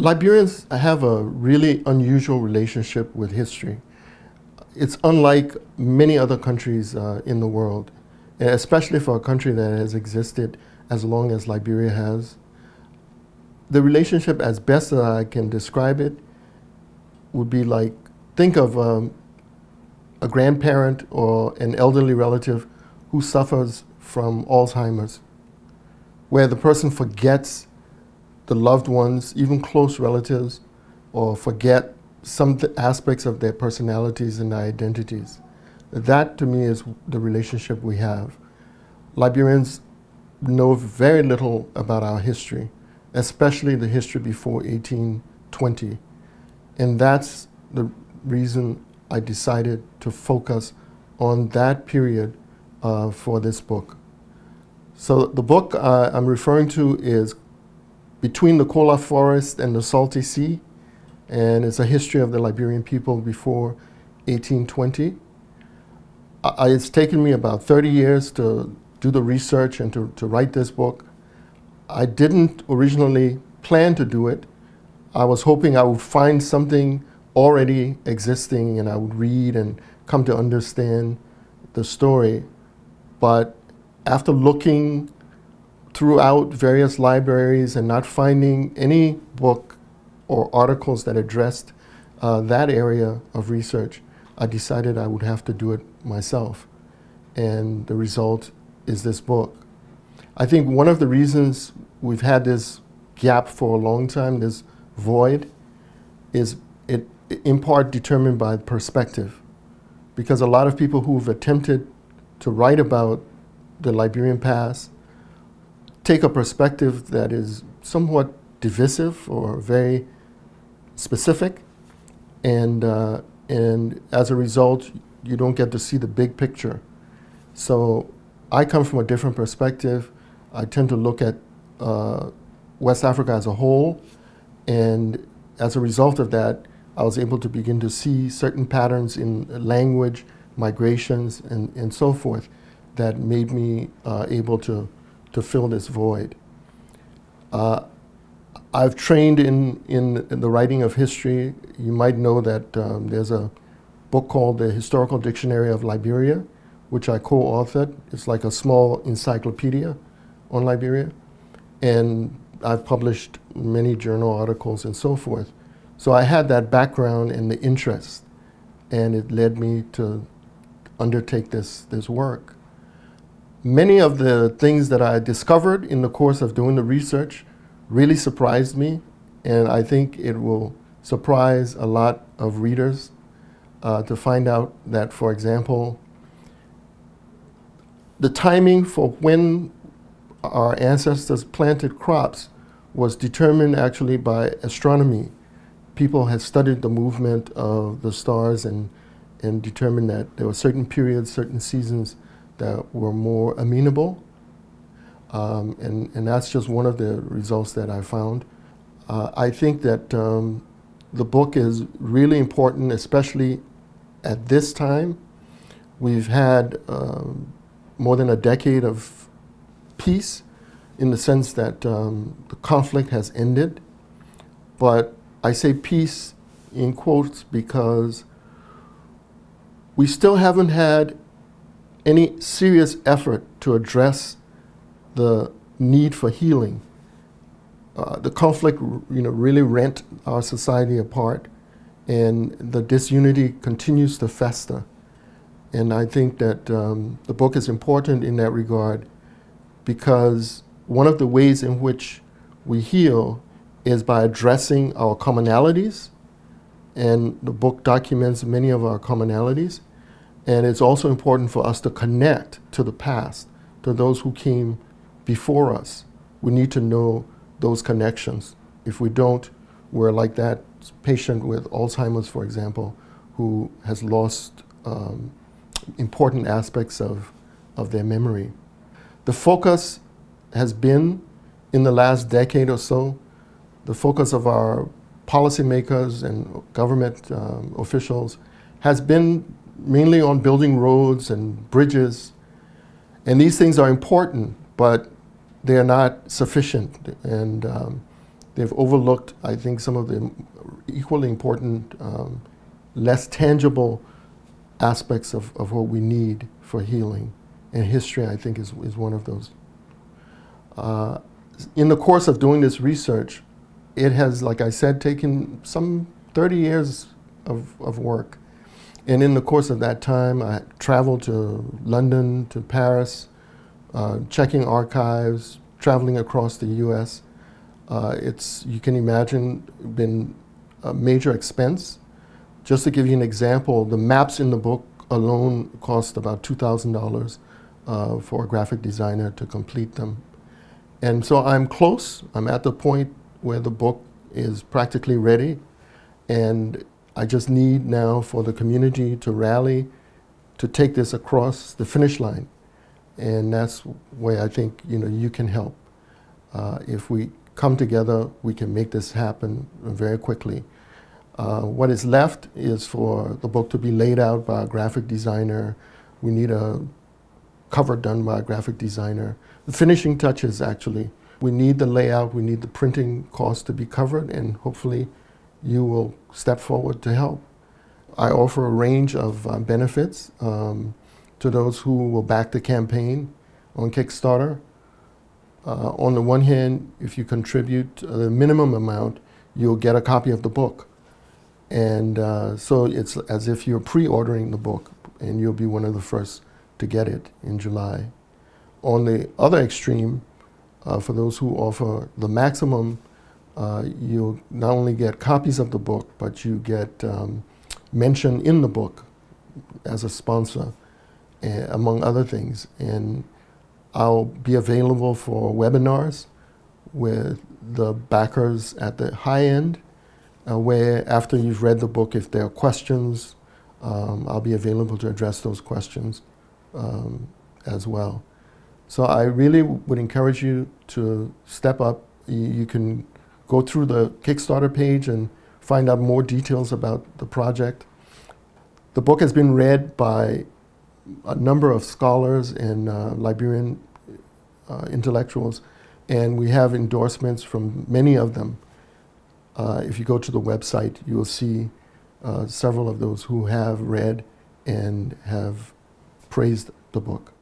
Liberians have a really unusual relationship with history. It's unlike many other countries in the world, especially for a country that has existed as long as Liberia has. The relationship, as best as I can describe it, would be like, think of a grandparent or an elderly relative who suffers from Alzheimer's, where the person forgets the loved ones, even close relatives, or forget some aspects of their personalities and their identities. That, to me, is the relationship we have. Liberians know very little about our history, especially the history before 1820. And that's the reason I decided to focus on that period for this book. So the book I'm referring to is Between the Kola Forest and the Salty Sea, and it's a history of the Liberian people before 1820. It's taken me about 30 years to do the research and to write this book. I didn't originally plan to do it. I was hoping I would find something already existing and I would read and come to understand the story. But after looking throughout various libraries and not finding any book or articles that addressed that area of research, I decided I would have to do it myself. And the result is this book. I think one of the reasons we've had this gap for a long time, this void, is it in part determined by perspective. Because a lot of people who've attempted to write about the Liberian past take a perspective that is somewhat divisive or very specific, and as a result, you don't get to see the big picture. So I come from a different perspective. I tend to look at West Africa as a whole, and as a result of that, I was able to begin to see certain patterns in language, migrations, and so forth that made me able to fill this void. I've trained in the writing of history. You might know that there's a book called The Historical Dictionary of Liberia, which I co-authored. It's like a small encyclopedia on Liberia. And I've published many journal articles and so forth. So I had that background and the interest, and it led me to undertake this work. Many of the things that I discovered in the course of doing the research really surprised me, and I think it will surprise a lot of readers to find out that, for example, the timing for when our ancestors planted crops was determined actually by astronomy. People had studied the movement of the stars and determined that there were certain periods, certain seasons that were more amenable. And that's just one of the results that I found. I think that the book is really important, especially at this time. We've had more than a decade of peace in the sense that the conflict has ended. But I say peace in quotes because we still haven't had any serious effort to address the need for healing. The conflict, really rent our society apart, and the disunity continues to fester. And I think that the book is important in that regard because one of the ways in which we heal is by addressing our commonalities, and the book documents many of our commonalities. And it's also important for us to connect to the past, to those who came before us. We need to know those connections. If we don't, we're like that patient with Alzheimer's, for example, who has lost important aspects of their memory. The focus has been, in the last decade or so, the focus of our policymakers and government officials has been mainly on building roads and bridges. And these things are important, but they are not sufficient. And They've overlooked, I think, some of the equally important, less tangible aspects of what we need for healing. And history, I think, is one of those. In the course of doing this research, it has, like I said, taken some 30 years of work. And in the course of that time, I traveled to London, to Paris, checking archives, traveling across the US. It's, you can imagine, been a major expense. Just to give you an example, the maps in the book alone cost about $2,000 for a graphic designer to complete them. And so I'm close. I'm at the point where the book is practically ready, and I just need now for the community to rally to take this across the finish line. And that's where I think, you know, you can help. If we come together, we can make this happen very quickly. What is left is for the book to be laid out by a graphic designer. We need a cover done by a graphic designer. The finishing touches, actually. We need the layout, we need the printing cost to be covered, and hopefully you will step forward to help. I offer a range of benefits to those who will back the campaign on Kickstarter. On the one hand, if you contribute the minimum amount, you'll get a copy of the book. And so it's as if you're pre-ordering the book, and you'll be one of the first to get it in July. On the other extreme, for those who offer the maximum, you'll not only get copies of the book, but you get mention in the book as a sponsor, among other things. And I'll be available for webinars with the backers at the high end, where after you've read the book, if there are questions, I'll be available to address those questions as well. So I really would encourage you to step up. You can go through the Kickstarter page and find out more details about the project. The book has been read by a number of scholars and Liberian intellectuals, and we have endorsements from many of them. If you go to the website, you will see several of those who have read and have praised the book.